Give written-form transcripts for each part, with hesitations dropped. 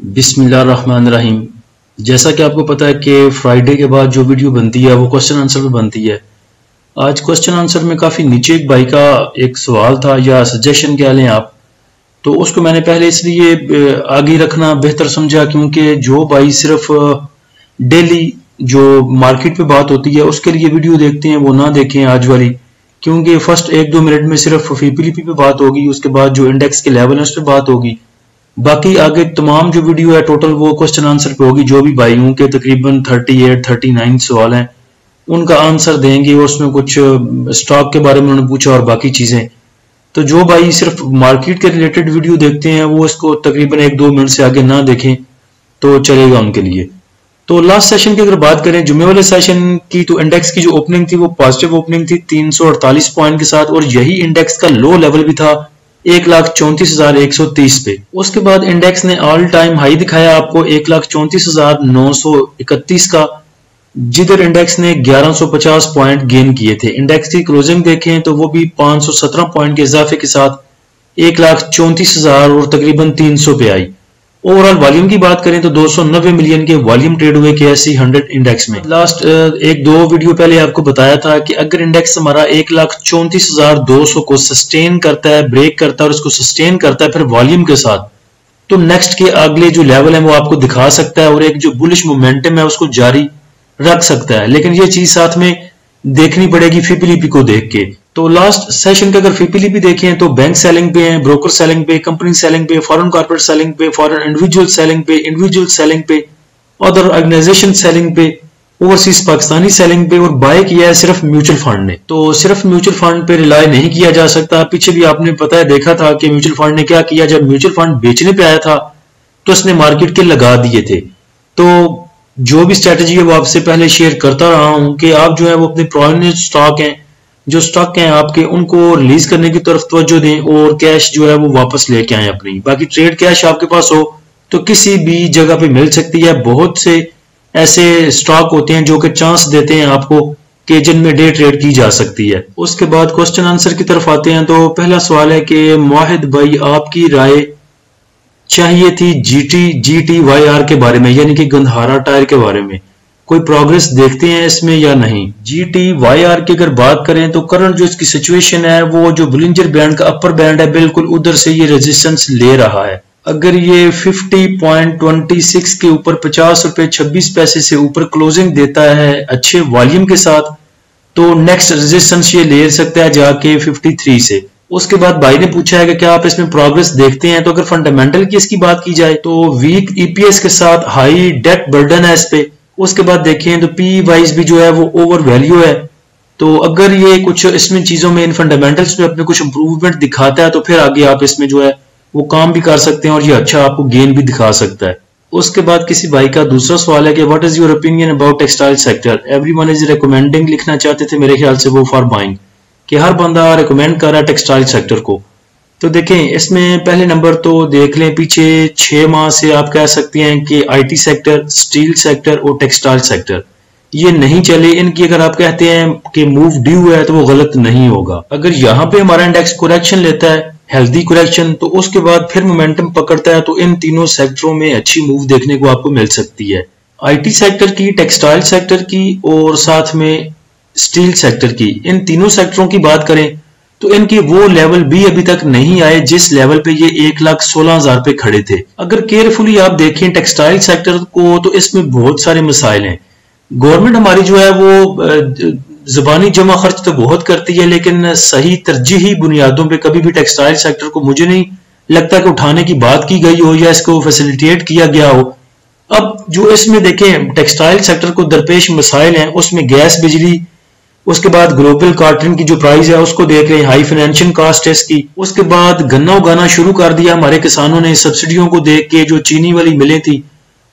बिस्मिल्लाहिर्रहमानिर्रहीम। जैसा कि आपको पता है कि फ्राइडे के बाद जो वीडियो बनती है वो क्वेश्चन आंसर पे बनती है। आज क्वेश्चन आंसर में काफ़ी नीचे एक भाई का एक सवाल था या सजेशन कह लें आप, तो उसको मैंने पहले इसलिए आगे रखना बेहतर समझा क्योंकि जो भाई सिर्फ डेली जो मार्केट पे बात होती है उसके लिए वीडियो देखते हैं वो ना देखें आज वाली, क्योंकि फर्स्ट 1-2 मिनट में सिर्फ फीपीलीपी पे बात होगी, उसके बाद जो इंडेक्स के लेवल है उस पर बात होगी। बाकी आगे तमाम जो वीडियो है टोटल वो क्वेश्चन आंसर पे होगी। जो भी भाइयों के तकरीबन 38-39 सवाल हैं उनका आंसर देंगे, उसमें कुछ स्टॉक के बारे में उन्होंने पूछा और बाकी चीजें। तो जो भाई सिर्फ मार्केट के रिलेटेड वीडियो देखते हैं वो इसको तकरीबन 1-2 मिनट से आगे ना देखें तो चलेगा उनके लिए। तो लास्ट सेशन की अगर बात करें जुम्मे वाले सेशन की, तो इंडेक्स की जो ओपनिंग थी वो पॉजिटिव ओपनिंग थी 348 पॉइंट के साथ, और यही इंडेक्स का लो लेवल भी था 1,34,130 पे। उसके बाद इंडेक्स ने ऑल टाइम हाई दिखाया आपको 1,34,931 का, जिधर इंडेक्स ने 1150 पॉइंट गेन किए थे। इंडेक्स की क्लोजिंग देखें तो वो भी 517 पॉइंट के इजाफे के साथ 1,34,000 और तकरीबन 300 पे आई। ओवरऑल वॉल्यूम की बात करें तो 290 मिलियन के वॉल्यूम ट्रेड हुए KSE 100 इंडेक्स में। लास्ट 1-2 वीडियो पहले आपको बताया था कि अगर इंडेक्स हमारा 1,34,200 को सस्टेन करता है, ब्रेक करता है और उसको सस्टेन करता है फिर वॉल्यूम के साथ, तो नेक्स्ट के अगले जो लेवल है वो आपको दिखा सकता है और एक जो बुलिश मोमेंटम है उसको जारी रख सकता है। लेकिन ये चीज साथ में देखनी पड़ेगी फीपीलीपी को देख के। तो लास्ट सेशन का अगर फीपीलीपी देखें तो बैंक सेलिंग पे है, ब्रोकर सेलिंग पे, कंपनी सेलिंग पे, फॉरेन कॉर्पोरेट सेलिंग पे, फॉरेन इंडिविजुअल सेलिंग पे, इंडिविजुअल सेलिंग पे, अदर ऑर्गेनाइजेशन सेलिंग पे, ओवरसीज पाकिस्तानी सेलिंग पे, और बाय किया है सिर्फ म्यूचुअल फंड ने। तो सिर्फ म्यूचुअल फंड पे रिलाय नहीं किया जा सकता। पीछे भी आपने पता है देखा था कि म्यूचुअल फंड ने क्या किया, जब म्यूचुअल फंड बेचने पे आया था तो उसने मार्केट के लगा दिए थे। तो जो भी स्ट्रेटेजी है वो आपसे पहले शेयर करता रहा हूं कि आप जो है वो अपने पुराने स्टॉक हैं, जो स्टॉक हैं आपके, उनको रिलीज करने की तरफ तवज्जो दें और कैश जो है वो वापस लेके आए अपनी। बाकी ट्रेड कैश आपके पास हो तो किसी भी जगह पे मिल सकती है। बहुत से ऐसे स्टॉक होते हैं जो कि चांस देते हैं आपको कि जिनमें डे ट्रेड की जा सकती है। उसके बाद क्वेश्चन आंसर की तरफ आते हैं। तो पहला सवाल है कि मोहित भाई आपकी राय चाहिए थी GTYR के बारे में, यानी कि गंधारा टायर के बारे में। कोई प्रोग्रेस देखते हैं इसमें या नहीं। GTYR की अगर बात करें तो करंट जो इसकी सिचुएशन है वो जो बुलिंजर बैंड का अपर बैंड है बिल्कुल उधर से ये रेजिस्टेंस ले रहा है। अगर ये 50.26 के ऊपर 50 रुपए 26 पैसे से ऊपर क्लोजिंग देता है अच्छे वॉल्यूम के साथ, तो नेक्स्ट रेजिस्टेंस ये ले सकता है जाके 53 से। उसके बाद भाई ने पूछा है कि क्या आप इसमें प्रोग्रेस देखते हैं। तो अगर फंडामेंटल की इसकी बात की जाए तो वीक EPS के साथ हाई डेट बर्डन है इस पे। उसके बाद देखें तो PE वाइज भी जो है वो ओवर वैल्यू है। तो अगर ये कुछ इसमें चीजों में इन फंडामेंटल्स में अपने कुछ इंप्रूवमेंट दिखाता है तो फिर आगे आप इसमें जो है वो काम भी कर सकते हैं और ये अच्छा आपको गेन भी दिखा सकता है। उसके बाद किसी भाई का दूसरा सवाल है कि what is your opinion about textile sector, everyone is recommending, लिखना चाहते थे मेरे ख्याल से वो फॉर बाइंग, कि हर बंदा रिकमेंड कर रहा है टेक्सटाइल सेक्टर को। तो देखें इसमें पहले नंबर तो देख लें पीछे 6 माह से आप कह सकते हैं कि IT सेक्टर, स्टील सेक्टर और टेक्सटाइल सेक्टर ये नहीं चले। इनकी अगर आप कहते हैं कि मूव ड्यू है तो वो गलत नहीं होगा। अगर यहाँ पे हमारा इंडेक्स करेक्शन लेता है, हेल्दी करेक्शन, तो उसके बाद फिर मोमेंटम पकड़ता है तो इन तीनों सेक्टरों में अच्छी मूव देखने को आपको मिल सकती है। IT सेक्टर की, टेक्सटाइल सेक्टर की और साथ में स्टील सेक्टर की, इन तीनों सेक्टरों की बात करें तो इनके वो लेवल भी अभी तक नहीं आए जिस लेवल पे ये 1,16,000 पे खड़े थे। अगर केयरफुली आप देखें टेक्सटाइल सेक्टर को तो इसमें बहुत सारे मसाइल हैं। गवर्नमेंट हमारी जो है वो जुबानी जमा खर्च तो बहुत करती है, लेकिन सही तरजीही बुनियादों पे कभी भी टेक्सटाइल सेक्टर को मुझे नहीं लगता कि उठाने की बात की गई हो या इसको फैसिलिटेट किया गया हो। अब जो इसमें देखें टेक्सटाइल सेक्टर को दरपेश मसाइल हैं, उसमें गैस, बिजली, उसके बाद ग्लोबल कॉटन की जो प्राइस है उसको देख रहे हैं, हाई फाइनेंशियल कॉस्ट है इसकी। उसके बाद गन्ना उगाना शुरू कर दिया हमारे किसानों ने सब्सिडियों को देख के। जो चीनी वाली मिलें थी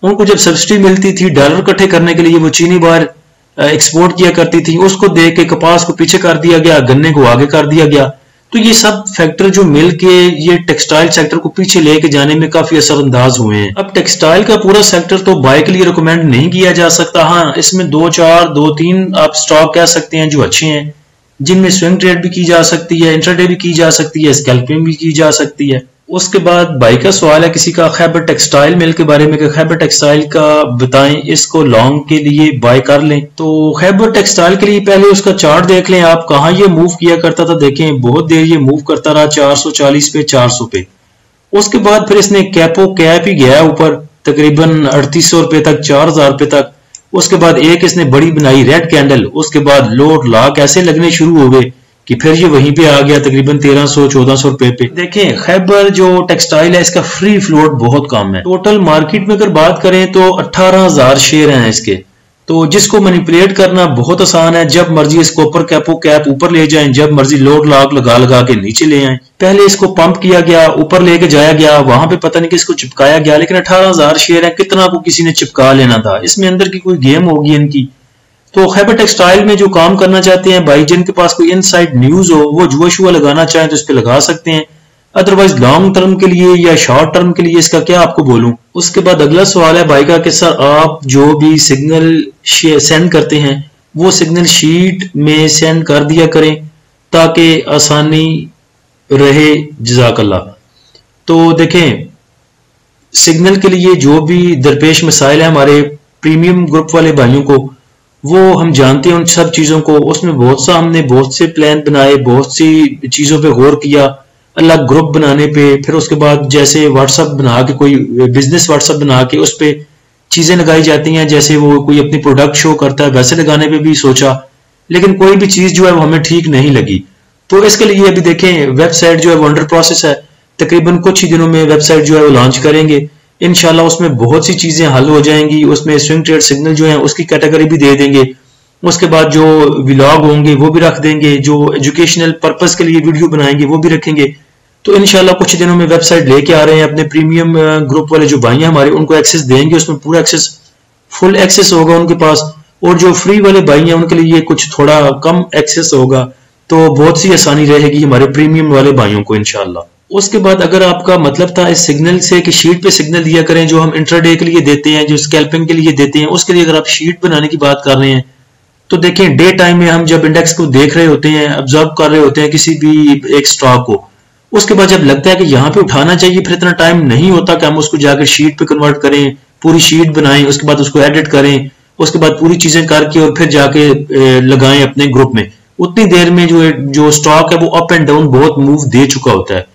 उनको जब सब्सिडी मिलती थी डॉलर इकट्ठे करने के लिए वो चीनी बाहर एक्सपोर्ट किया करती थी, उसको देख के कपास को पीछे कर दिया गया, गन्ने को आगे कर दिया गया। तो ये सब फैक्टर जो मिलके ये टेक्सटाइल सेक्टर को पीछे लेके जाने में काफी असरअंदाज हुए हैं। अब टेक्सटाइल का पूरा सेक्टर तो बाय के लिए रिकमेंड नहीं किया जा सकता। हाँ, इसमें 2-3 आप स्टॉक कह सकते हैं जो अच्छे हैं, जिनमें स्विंग ट्रेड भी की जा सकती है, इंट्राडे भी की जा सकती है, स्कैल्पिंग भी की जा सकती है। उसके बाद भाई का सवाल है किसी का, खैबर टेक्सटाइल मिल के बारे में, कि खैबर टेक्सटाइल का बताएं, इसको लॉन्ग के लिए बाय कर लें। तो खैबर टेक्सटाइल के लिए पहले उसका चार्ट देख लें आप, कहाँ ये मूव किया करता था। देखें बहुत देर ये मूव करता रहा 440 पे, 400 पे। उसके बाद फिर इसने कैपो कैप ही गया ऊपर तकरीबन 3800 रुपए तक, 4000 रुपए तक। उसके बाद एक इसने बड़ी बनाई रेड कैंडल, उसके बाद लोड लाक ऐसे लगने शुरू हो गए कि फिर ये वहीं पे आ गया तकरीबन 1300-1400 रुपए पे। देखें खैबर जो टेक्सटाइल है इसका फ्री फ्लोट बहुत कम है। टोटल मार्केट में अगर बात करें तो 18,000 शेयर हैं इसके। तो जिसको मैनिपुलेट करना बहुत आसान है, जब मर्जी इसको ऊपर कैपो कैप ऊपर ले जाएं, जब मर्जी लोड लॉक लगा लगा के नीचे ले आएं। पहले इसको पंप किया गया, ऊपर लेके जाया गया, वहां पे पता नहीं किसको चिपकाया गया, लेकिन 18,000 शेयर है, कितना को किसी ने चिपका लेना था। इसमें अंदर की कोई गेम होगी इनकी। तो खैबर टेक्सटाइल में जो काम करना चाहते हैं भाई, जिनके पास कोई इनसाइड न्यूज हो, वो जुआ शुआ लगाना चाहें तो इस पे लगा सकते हैं। अदरवाइज लॉन्ग टर्म के लिए या शॉर्ट टर्म के लिए इसका क्या आपको बोलूं। उसके बाद अगला सवाल है भाई का कि सर आप जो भी सिग्नल सेंड करते हैं वो सिग्नल शीट में सेंड कर दिया करें ताकि आसानी रहे, जज़ाकल्लाह। तो देखें सिग्नल के लिए जो भी दरपेश मसाइल है हमारे प्रीमियम ग्रुप वाले भाइयों को, वो हम जानते हैं उन सब चीजों को। उसमें हमने बहुत से प्लान बनाए, बहुत सी चीजों पे गौर किया, अलग ग्रुप बनाने पे, फिर उसके बाद जैसे व्हाट्सएप बना के, कोई बिजनेस व्हाट्सएप बना के उस पे चीजें लगाई जाती हैं, जैसे वो कोई अपनी प्रोडक्ट शो करता है वैसे लगाने पे भी सोचा, लेकिन कोई भी चीज जो है वो हमें ठीक नहीं लगी। तो इसके लिए अभी देखें वेबसाइट जो है वो अंडर प्रोसेस है, तकरीबन कुछ ही दिनों में वेबसाइट जो है वो लॉन्च करेंगे इंशाल्लाह। उसमें बहुत सी चीजें हल हो जाएंगी, उसमें स्विंग ट्रेड सिग्नल जो है उसकी कैटेगरी भी दे देंगे। उसके बाद जो व्लॉग होंगे वो भी रख देंगे, जो एजुकेशनल पर्पस के लिए वीडियो बनाएंगे वो भी रखेंगे। तो इंशाल्लाह कुछ दिनों में वेबसाइट लेके आ रहे हैं। अपने प्रीमियम ग्रुप वाले जो भाई हैं हमारे, उनको एक्सेस देंगे, उसमें पूरा एक्सेस, फुल एक्सेस होगा उनके पास। और जो फ्री वाले भाई हैं उनके लिए कुछ थोड़ा कम एक्सेस होगा, तो बहुत सी आसानी रहेगी हमारे प्रीमियम वाले भाइयों को इंशाल्लाह। उसके बाद अगर आपका मतलब था इस सिग्नल से कि शीट पे सिग्नल दिया करें जो हम इंट्राडे के लिए देते हैं, जो स्कैल्पिंग के लिए देते हैं, उसके लिए अगर आप शीट बनाने की बात कर रहे हैं तो देखें डे टाइम में हम जब इंडेक्स को देख रहे होते हैं, ऑब्जर्व कर रहे होते हैं किसी भी एक स्टॉक को, उसके बाद जब लगता है कि यहाँ पे उठाना चाहिए, फिर इतना टाइम नहीं होता कि हम उसको जाकर शीट पे कन्वर्ट करें, पूरी शीट बनाएं, उसके बाद उसको एडिट करें, उसके बाद पूरी चीजें करके और फिर जाके लगाएं अपने ग्रुप में। उतनी देर में जो स्टॉक है वो अप एंड डाउन बहुत मूव दे चुका होता है।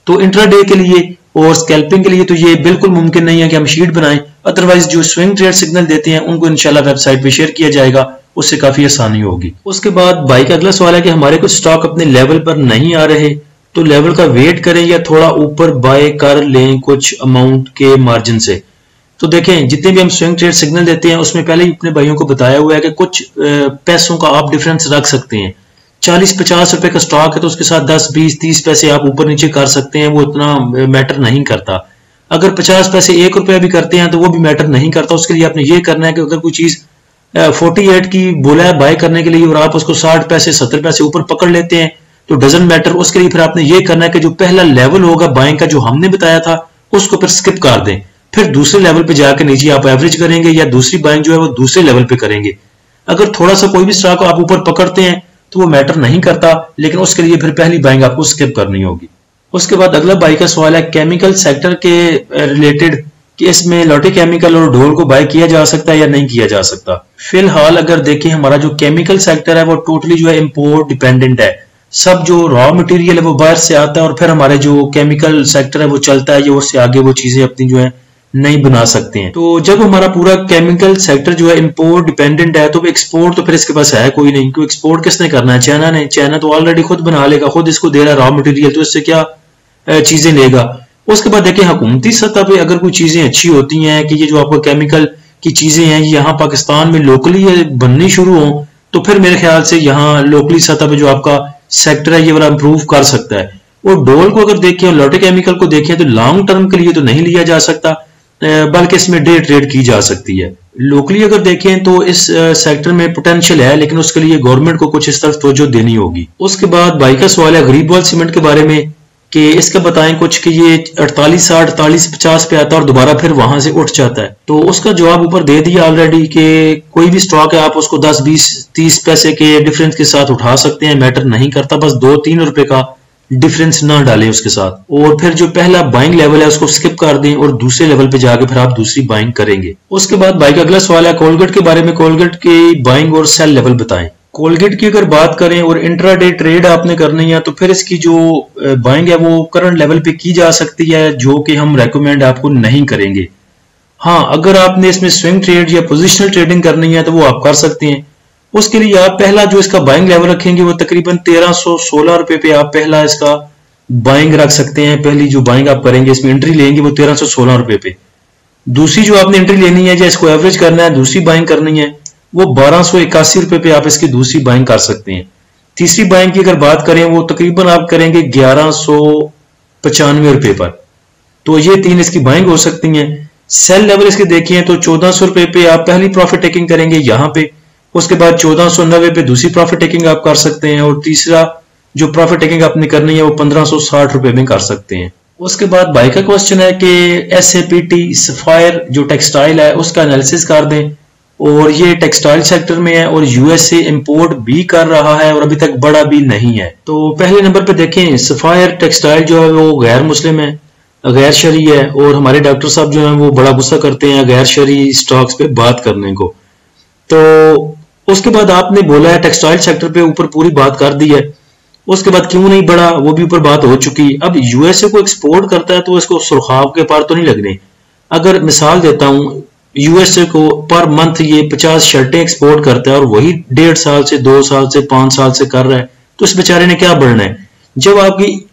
तो इंट्राडे के लिए और स्कैल्पिंग के लिए तो ये बिल्कुल मुमकिन नहीं है कि हम शीट बनाएं। अदरवाइज जो स्विंग ट्रेड सिग्नल देते हैं उनको इंशाल्लाह वेबसाइट पे शेयर किया जाएगा, उससे काफी आसानी होगी। उसके बाद भाई का अगला सवाल है कि हमारे कुछ स्टॉक अपने लेवल पर नहीं आ रहे, तो लेवल का वेट करें या थोड़ा ऊपर बाय कर लें कुछ अमाउंट के मार्जिन से। तो देखें जितने भी हम स्विंग ट्रेड सिग्नल देते हैं उसमें पहले ही अपने भाइयों को बताया हुआ है कि कुछ पैसों का आप डिफरेंस रख सकते हैं। 40-50 रुपए का स्टॉक है तो उसके साथ 10-20-30 पैसे आप ऊपर नीचे कर सकते हैं, वो इतना मैटर नहीं करता। अगर 50 पैसे 1 रुपया भी करते हैं तो वो भी मैटर नहीं करता। उसके लिए आपने ये करना है कि अगर कोई चीज 48 की बोला है बाय करने के लिए और आप उसको 60 पैसे 70 पैसे ऊपर पकड़ लेते हैं तो डजंट मैटर। उसके लिए फिर आपने ये करना है कि जो पहला लेवल होगा बाइंग का जो हमने बताया था उसको फिर स्किप कर दें, फिर दूसरे लेवल पे जाकर नीचे आप एवरेज करेंगे या दूसरी बाइंग जो है वो दूसरे लेवल पे करेंगे। अगर थोड़ा सा कोई भी स्टॉक आप ऊपर पकड़ते हैं तो वो मैटर नहीं करता, लेकिन उसके लिए फिर पहली बाइंग आपको स्किप करनी होगी। उसके बाद अगला बाई का सवाल है केमिकल सेक्टर के रिलेटेड कि इसमें लॉटे केमिकल और ढोल को बाय किया जा सकता है या नहीं किया जा सकता। फिलहाल अगर देखें हमारा जो केमिकल सेक्टर है वो टोटली जो है इम्पोर्ट डिपेंडेंट है। सब जो रॉ मटेरियल है वो बाहर से आता है और फिर हमारे जो केमिकल सेक्टर है वो चलता है, जो उससे आगे वो चीजें अपनी जो है नहीं बना सकते हैं। तो जब हमारा पूरा केमिकल सेक्टर जो है इंपोर्ट डिपेंडेंट है तो एक्सपोर्ट तो फिर इसके पास है कोई नहीं, क्योंकि एक्सपोर्ट किसने करना है? चाइना ने। चाइना तो ऑलरेडी खुद बना लेगा, खुद इसको दे रहा है रॉ मटेरियल, तो इससे क्या चीजें लेगा। उसके बाद देखिए हुकूमती सतह पे अगर कोई चीजें अच्छी होती हैं कि ये जो आपको केमिकल की चीजें हैं यहाँ पाकिस्तान में लोकली बननी शुरू हो, तो फिर मेरे ख्याल से यहाँ लोकली सतह पे जो आपका सेक्टर है ये वाला इंप्रूव कर सकता है। और डोल को अगर देखें और लॉटे केमिकल को देखें तो लॉन्ग टर्म के लिए तो नहीं लिया जा सकता, बल्कि इसमें डे ट्रेड की जा सकती है। लोकली अगर देखें तो इस सेक्टर में पोटेंशियल है, लेकिन उसके लिए गवर्नमेंट को कुछ इस तरफ तवज्जो देनी होगी। उसके बाद भाई का सवाल है गरीबवाल सीमेंट के बारे में कि इसका बताएं कुछ कि ये 48, 60, 48, 50 पे आता है और दोबारा फिर वहां से उठ जाता है। तो उसका जवाब ऊपर दे दिया ऑलरेडी कि कोई भी स्टॉक है आप उसको 10, 20, 30 पैसे के डिफरेंस के साथ उठा सकते हैं, मैटर नहीं करता। बस 2-3 रुपए का डिफरेंस ना डालें उसके साथ, और फिर जो पहला बाइंग लेवल है उसको स्किप कर दें और दूसरे लेवल पे जाके फिर आप दूसरी बाइंग करेंगे। उसके बाद भाई का अगला सवाल है कोलगेट के बारे में, कोलगेट की बाइंग और सेल लेवल बताएं। कोलगेट की अगर बात करें और इंट्राडे ट्रेड आपने करनी है तो फिर इसकी जो बाइंग है वो करंट लेवल पे की जा सकती है, जो कि हम रेकमेंड आपको नहीं करेंगे। हाँ, अगर आपने इसमें स्विंग ट्रेड या पोजिशनल ट्रेडिंग करनी है तो वो आप कर सकते हैं। उसके लिए आप पहला जो इसका बाइंग लेवल रखेंगे वो तकरीबन 1316 रुपए पे आप पहला इसका बाइंग रख सकते हैं। पहली जो बाइंग आप करेंगे इसमें एंट्री लेंगे वो 1316 रुपए पे। दूसरी जो आपने एंट्री लेनी है या इसको एवरेज करना है, दूसरी बाइंग करनी है, वो 1281 रुपए पे आप इसकी दूसरी बाइंग कर सकते हैं। तीसरी बाइंग की अगर बात करें वो तकरीबन आप करेंगे 1195 रुपए पर। तो ये तीन इसकी बाइंग हो सकती हैं। सेल लेवल इसके देखिए तो 1400 रुपए पे आप पहली प्रॉफिट टेकिंग करेंगे यहाँ पे, उसके बाद 1490 पे दूसरी प्रॉफिट टेकिंग आप कर सकते हैं, और तीसरा जो प्रॉफिट टेकिंग आपने करनी है वो 1560 रुपए में कर सकते हैं। उसके बाद भाई का क्वेश्चन है कि SAPT सफायर जो टेक्सटाइल है उसका एनालिसिस कर दें, और ये टेक्सटाइल सेक्टर में है और USA इंपोर्ट भी कर रहा है और अभी तक बड़ा भी नहीं है। तो पहले नंबर पे देखें सफायर टेक्सटाइल जो है वो गैर मुस्लिम है, गैर शरी है, और हमारे डॉक्टर साहब जो हैं वो बड़ा गुस्सा करते हैं गैर शरी स्टॉक्स पे बात करने को। तो उसके बाद आपने बोला है टेक्सटाइल सेक्टर पे ऊपर पूरी बात कर दी है, उसके बाद क्यों नहीं बढ़ा वो भी ऊपर बात हो चुकी। अब USA को एक्सपोर्ट करता है तो इसको सुरखाव के पार तो नहीं लगने। अगर मिसाल देता हूं, USA को पर मंथ ये 50 शर्टें एक्सपोर्ट करता है और वही 1.5 साल से 2 साल से 5 साल से कर रहा है, तो इस बेचारे ने क्या बढ़ना है। जब आपकी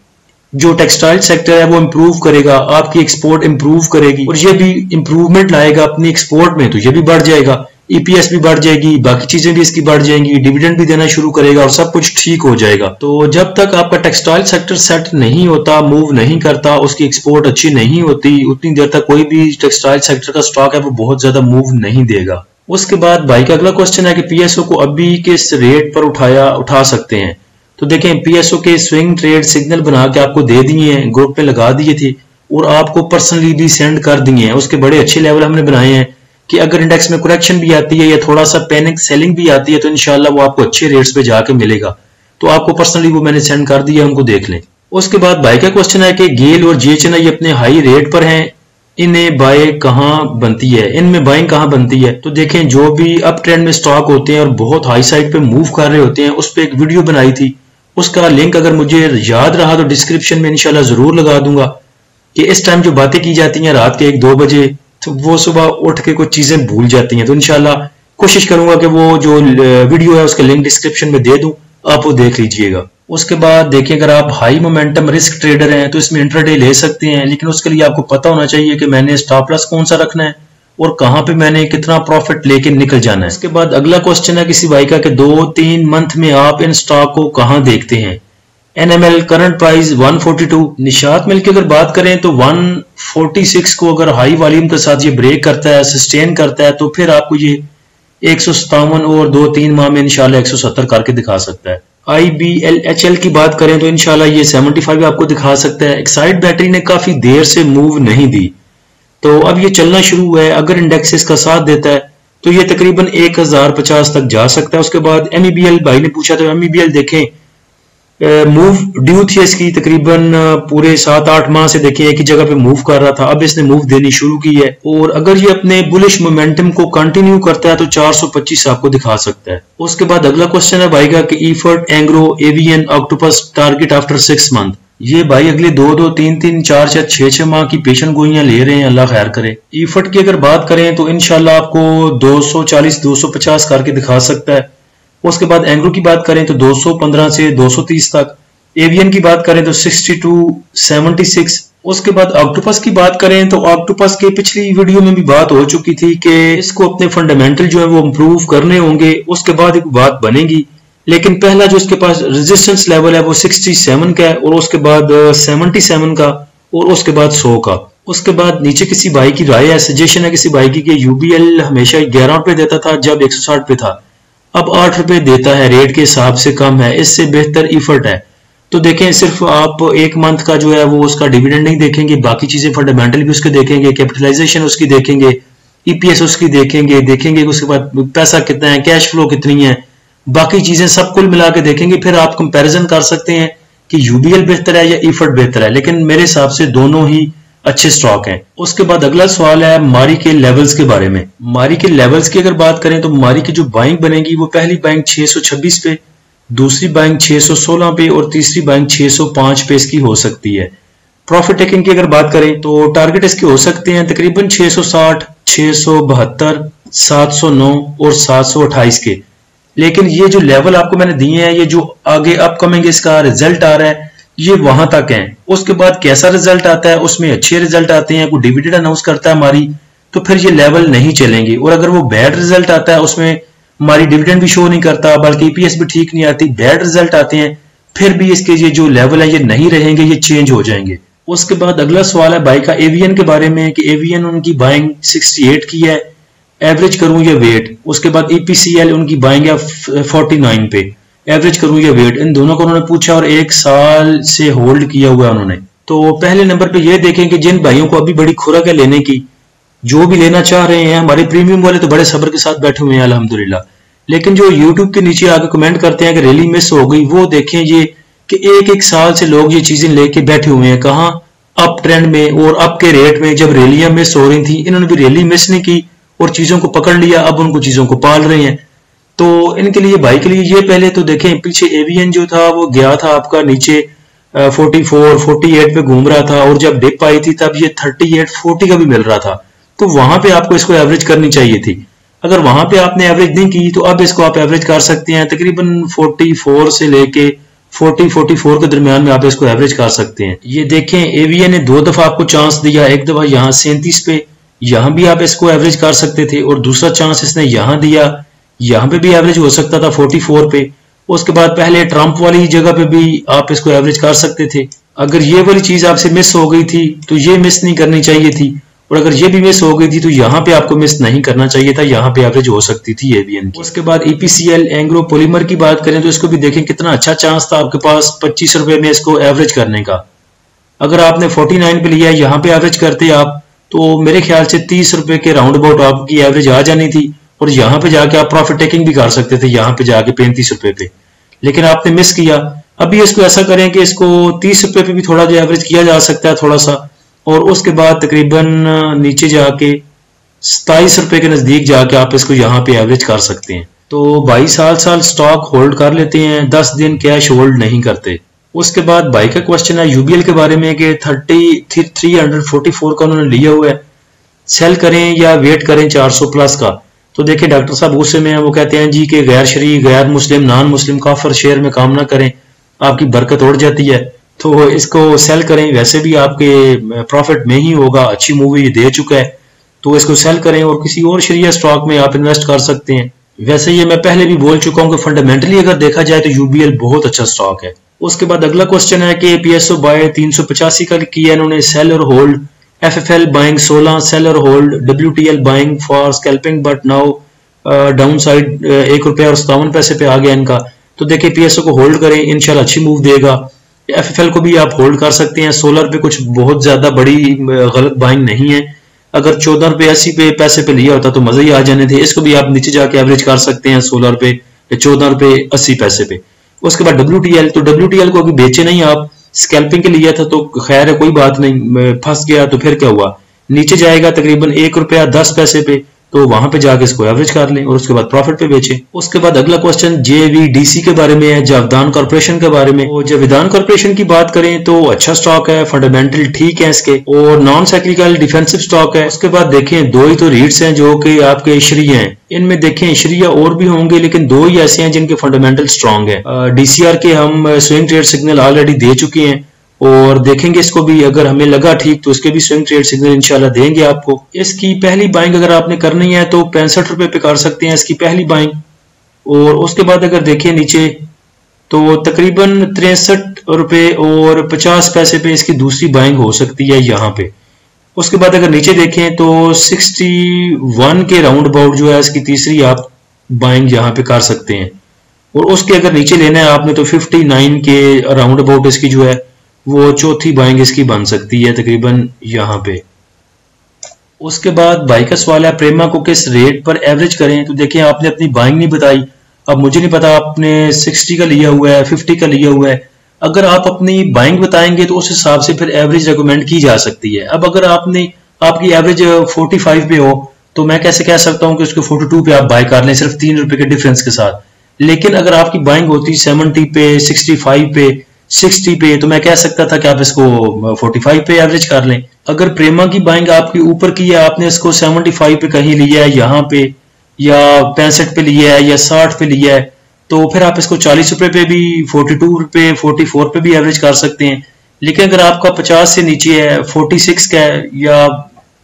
जो टेक्सटाइल सेक्टर है वो इंप्रूव करेगा, आपकी एक्सपोर्ट इंप्रूव करेगी और ये भी इंप्रूवमेंट लाएगा अपनी एक्सपोर्ट में, तो ये भी बढ़ जाएगा, EPS भी बढ़ जाएगी, बाकी चीजें भी इसकी बढ़ जाएंगी, डिविडेंड भी देना शुरू करेगा और सब कुछ ठीक हो जाएगा। तो जब तक आपका टेक्सटाइल सेक्टर सेट नहीं होता, मूव नहीं करता, उसकी एक्सपोर्ट अच्छी नहीं होती, उतनी देर तक कोई भी टेक्सटाइल सेक्टर का स्टॉक है वो बहुत ज्यादा मूव नहीं देगा। उसके बाद भाई का अगला क्वेश्चन है कि PSO को अभी किस रेट पर उठा सकते हैं। तो देखें PSO के स्विंग ट्रेड सिग्नल बना के आपको दे दिए हैं, ग्रुप पे लगा दिए थे और आपको पर्सनली भी सेंड कर दिए हैं। उसके बड़े अच्छे लेवल हमने बनाए हैं कि अगर इंडेक्स में करेक्शन भी आती है या थोड़ा सा पैनिक सेलिंग भी आती है तो इंशाल्लाह वो आपको अच्छे रेट्स पे जाके मिलेगा। तो आपको पर्सनली वो मैंने सेंड कर दिया, उनको देख लें। उसके बाद भाई का क्वेश्चन है कि गेल और GHNI अपने हाई रेट पर हैं, इन्हें बाय कहाँ बनती है, इनमें बाइंग कहाँ बनती है। तो देखें जो भी अप ट्रेंड में स्टॉक होते हैं और बहुत हाई साइड पे मूव कर रहे होते हैं, उस पर एक वीडियो बनाई थी, उसका लिंक अगर मुझे याद रहा तो डिस्क्रिप्शन में इंशाल्लाह जरूर लगा दूंगा। कि इस टाइम जो बातें की जाती हैं रात के 1-2 बजे, तो वो सुबह उठ के कुछ चीजें भूल जाती हैं। तो इंशाल्लाह कोशिश करूंगा कि वो जो वीडियो है उसका लिंक डिस्क्रिप्शन में दे दूं, आप वो देख लीजिएगा। उसके बाद देखिए अगर आप हाई मोमेंटम रिस्क ट्रेडर हैं तो इसमें इंट्राडे ले सकते हैं, लेकिन उसके लिए आपको पता होना चाहिए कि मैंने स्टॉप लॉस कौन सा रखना है और कहां पे मैंने कितना प्रॉफिट लेके निकल जाना है। इसके बाद अगला क्वेश्चन है किसी भाई का कि 2-3 मंथ में आप इन स्टॉक को कहां देखते हैं। NML current price 142। निशात मिल की अगर बात करें तो 146 को अगर हाई वॉल्यूम के साथ ये ब्रेक करता है, सस्टेन करता है, तो फिर आपको ये 157 और 2-3 माह में इंशाल्लाह 170 करके दिखा सकता है। IBLHL की बात करें तो इंशाल्लाह ये 75 आपको दिखा सकता है। एक्साइड बैटरी ने काफी देर से मूव नहीं दी, तो अब ये चलना शुरू हुआ है। अगर इंडेक्स इसका साथ देता है तो ये तकरीबन 1050 तक जा सकता है। उसके बाद MEBL भाई ने पूछा तो MEBL देखें मूव ड्यू थी इसकी तकरीबन पूरे 7-8 माह से देखें एक ही जगह पे मूव कर रहा था, अब इसने मूव देनी शुरू की है और अगर ये अपने बुलिश मोमेंटम को कंटिन्यू करता है तो 425 आपको दिखा सकता है। उसके बाद अगला क्वेश्चन है भाई का कि Efert, Engro, AVN, octopus target after 6 month. ये भाई अगले 2-2, 3-3, 4-4, 6-6 माह की पेशन गोइयां ले रहे हैं, अल्लाह खैर करे। ईफर्ट की अगर बात करें तो इंशाल्लाह आपको 240-250 करके दिखा सकता है। उसके बाद एंग्रो की बात करें तो 215 से 230 तक, एवियन की बात करें तो 62-76। उसके बाद ऑक्टोपस की बात करें तो ऑक्टोपस के पिछली वीडियो में भी बात हो चुकी थी कि इसको अपने फंडामेंटल जो है वो इंप्रूव करने होंगे, उसके बाद एक बात बनेगी। लेकिन पहला जो इसके पास रेजिस्टेंस लेवल है वो 67 का है और उसके बाद 77 का और उसके बाद 100 का। उसके बाद नीचे किसी भाई की राय है, सजेशन है किसी भाई की कि UBL हमेशा 11 रुपए देता था जब 160 पे था, अब 8 रुपए देता है, रेट के हिसाब से कम है, इससे बेहतर इफर्ट है। तो देखें सिर्फ आप एक मंथ का जो है वो उसका डिविडेंड नहीं देखेंगे, बाकी चीजें फंडामेंटल भी उसके देखेंगे, कैपिटलाइजेशन उसकी देखेंगे, EPS उसकी देखेंगे उसके बाद पैसा कितना है, कैश फ्लो कितनी है, बाकी चीजें सब कुल मिला के देखेंगे, फिर आप कंपैरिजन कर सकते हैं कि यूबीएल बेहतर है या इफर्ट बेहतर है, लेकिन मेरे हिसाब से दोनों ही अच्छे स्टॉक हैं। उसके बाद अगला सवाल है मारी के लेवल्स के बारे में। मारी के लेवल्स की अगर बात करें तो मारी की जो बाइंग बनेगी वो पहली बाइंग 626 पे, दूसरी बाइंग 616 पे और तीसरी बाइंग 605 पे इसकी हो सकती है। प्रॉफिट टेकिंग की अगर बात करें तो टारगेट इसके हो सकते हैं तकरीबन 660, 672, 709 और 728 के। लेकिन ये जो लेवल आपको मैंने दिए हैं, ये जो आगे अपकमिंग इसका रिजल्ट आ रहा है, ये वहां तक है। उसके बाद कैसा रिजल्ट आता है, उसमें अच्छे रिजल्ट आते हैं, कोई डिविडेंड अनाउंस करता है हमारी, तो फिर ये लेवल नहीं चलेंगे। और अगर वो बैड रिजल्ट आता है, उसमें हमारी डिविडेंड भी शो नहीं करता, बल्कि ईपीएस भी ठीक नहीं आती, बैड रिजल्ट आते हैं, फिर भी इसके ये जो लेवल है ये नहीं रहेंगे, ये चेंज हो जाएंगे। उसके बाद अगला सवाल है बाई का एवीएन के बारे में कि एवीएन उनकी बाइंग 68 की है, एवरेज करूं या वेट। उसके बाद ईपीसीएल उनकी बाइंग है 49 पे, एवरेज करूं या वेट। इन दोनों को उन्होंने पूछा और 1 साल से होल्ड किया हुआ उन्होंने। तो पहले नंबर पे ये देखें कि जिन भाइयों को अभी बड़ी खुराक है लेने की, जो भी लेना चाह रहे हैं, हमारे प्रीमियम वाले तो बड़े सब्र के साथ बैठे हुए हैं अल्हम्दुलिल्लाह, लेकिन जो यूट्यूब के नीचे आके कमेंट करते हैं कि रैली मिस हो गई, वो देखें ये कि एक साल से लोग ये चीजें लेके बैठे हुए हैं। कहाँ अप ट्रेंड में और अप के रेट में जब रैलियां मिस हो रही थी, इन्होंने भी रैली मिस नहीं की और चीजों को पकड़ लिया, अब उनको चीजों को पाल रहे हैं। तो इनके लिए भाई के लिए ये पहले तो देखें, पीछे एवीएन जो था वो गया था आपका नीचे 44, 48 पे घूम रहा था, और जब डिप आई थी तब ये 38, 40 का भी मिल रहा था। तो वहां पे आपको इसको एवरेज करनी चाहिए थी। अगर वहां पे आपने एवरेज नहीं की तो अब इसको आप एवरेज कर सकते हैं तकरीबन 44 से लेके 44 के दरमियान में आप इसको एवरेज कर सकते हैं। ये देखें एवीएन ने 2 दफा आपको चांस दिया, एक दफा यहाँ 37 पे, यहां भी आप इसको एवरेज कर सकते थे, और दूसरा चांस इसने यहां दिया, यहां पे भी एवरेज हो सकता था 44 पे। उसके बाद पहले ट्रंप वाली जगह पे भी आप इसको एवरेज कर सकते थे। अगर ये वाली चीज आपसे मिस हो गई थी तो ये मिस नहीं करनी चाहिए थी, और अगर ये भी मिस हो गई थी तो यहाँ पे आपको मिस नहीं करना चाहिए था, यहाँ पे एवरेज हो सकती थी एवीएन की। उसके बाद ईपीसीएल एंग्रो पॉलीमर की बात करें तो इसको भी देखें कितना अच्छा चांस था आपके पास 25 रुपए में इसको एवरेज करने का। अगर आपने 49 पे लिया, यहाँ पे एवरेज करते आप तो मेरे ख्याल से 30 रुपए के राउंड अबाउट आपकी एवरेज आ जानी थी, और यहाँ पे जाके आप प्रॉफिट टेकिंग भी कर सकते थे, यहाँ पे जाके 35 रुपए पे, लेकिन आपने मिस किया। अभी इसको ऐसा करें कि इसको 30 रुपए पे भी थोड़ा जो एवरेज किया जा सकता है थोड़ा सा, और उसके बाद तकरीबन नीचे जाके 27 रुपए के नजदीक जाके आप इसको यहाँ पे एवरेज कर सकते हैं। तो भाई साल स्टॉक होल्ड कर लेते हैं, 10 दिन कैश होल्ड नहीं करते। उसके बाद भाई का क्वेश्चन है यूबीएल के बारे में कि 344 का उन्होंने लिया हुआ है, सेल करें या वेट करें 400 प्लस का। तो देखिए डॉक्टर साहब गुस्से में हैं, वो कहते हैं जी कि गैर शरई, गैर मुस्लिम, नॉन मुस्लिम काफर शेयर में काम ना करें, आपकी बरकत उड़ जाती है। तो इसको सेल करें, वैसे भी आपके प्रॉफिट में ही होगा, अच्छी मूवी दे चुका है, तो इसको सेल करें और किसी और शरिया स्टॉक में आप इन्वेस्ट कर सकते हैं। वैसे ये मैं पहले भी बोल चुका हूं कि फंडामेंटली अगर देखा जाए तो यूबीएल बहुत अच्छा स्टॉक है। उसके बाद अगला क्वेश्चन है कि पीएसओ बाय 385 का किया इन्होंने, सेल और होल्ड। एफएफएल बाइंग 16, सेल और hold. WTL buying for scalping but now down side ₹1.57 पे आ गया इनका। तो देखिए पीएसओ को होल्ड करें, इंशाल्लाह अच्छी मूव देगा। एफएफएल को भी आप होल्ड कर सकते हैं, 16 रुपए कुछ बहुत ज्यादा बड़ी गलत बाइंग नहीं है। अगर 14 रुपए 80 पे पैसे पे लिया होता तो मजे ही आ जाने थे। इसको भी आप नीचे जाके एवरेज कर सकते हैं 16 रुपए या 14 रुपए 80 पैसे पे। उसके बाद डब्ल्यूटीएल, तो डब्ल्यूटीएल को अभी बेचे नहीं आप, स्कैल्पिंग के लिया था तो खैर है कोई बात नहीं, फंस गया तो फिर क्या हुआ, नीचे जाएगा तकरीबन ₹1.10 पे, तो वहां पे जाके इसको एवरेज कर लें और उसके बाद प्रॉफिट पे बेचें। उसके बाद अगला क्वेश्चन जेवीडीसी के बारे में है, जावेदान कॉर्पोरेशन के बारे में। और जावेदान कॉर्पोरेशन की बात करें तो अच्छा स्टॉक है, फंडामेंटल ठीक है इसके, और नॉन साइक्लिकल डिफेंसिव स्टॉक है। उसके बाद देखें 2 ही तो रीट्स हैं जो कि आपके श्रिया हैं, इनमें देखें श्रिया और भी होंगे लेकिन 2 ही ऐसे हैं जिनके फंडामेंटल स्ट्रॉन्ग है। डीसीआर के हम स्विंग ट्रेड सिग्नल ऑलरेडी दे चुके हैं और देखेंगे इसको भी, अगर हमें लगा ठीक तो इसके भी स्विंग ट्रेड सिग्नल इंशाल्लाह देंगे आपको। इसकी पहली बाइंग अगर आपने करनी है तो 65 रुपए पे कर सकते हैं इसकी पहली बाइंग, और उसके बाद अगर देखें नीचे तो तकरीबन 63 रुपए और 50 पैसे पे इसकी दूसरी बाइंग हो सकती है यहाँ पे। उसके बाद अगर नीचे देखें तो 61 के राउंड अबाउट जो है इसकी तीसरी आप बाइंग यहाँ पे कर सकते हैं, और उसके अगर नीचे लेना है आपने तो 59 के राउंड अबाउट इसकी जो है वो चौथी बाइंग इसकी बन सकती है तकरीबन यहाँ पे। उसके बाद भाई का सवाल है प्रेमा को किस रेट पर एवरेज करें। तो देखिए आपने अपनी बाइंग नहीं बताई, अब मुझे नहीं पता आपने 60 का लिया हुआ है 50 का लिया हुआ है। अगर आप अपनी बाइंग बताएंगे तो उस हिसाब से फिर एवरेज रिकमेंड की जा सकती है। अब अगर आपकी एवरेज 45 पे हो तो मैं कैसे कह सकता हूं कि उसको 42 पे आप बाय कर लें, सिर्फ 3 रुपए के डिफरेंस के साथ। लेकिन अगर आपकी बाइंग होती 70 पे, 65 पे, 60 पे, तो मैं कह सकता था कि आप इसको 45 पे एवरेज कर लें। अगर प्रेमा की बाइंग आपकी ऊपर की है, आपने इसको 75 पे कहीं लिया है यहाँ पे, या 65 पे लिया है, या 60 पे लिया है, तो फिर आप इसको 40 रुपए पे भी, 42 रुपए, 44 पे भी एवरेज कर सकते हैं। लेकिन अगर आपका 50 से नीचे है, 46 का है, या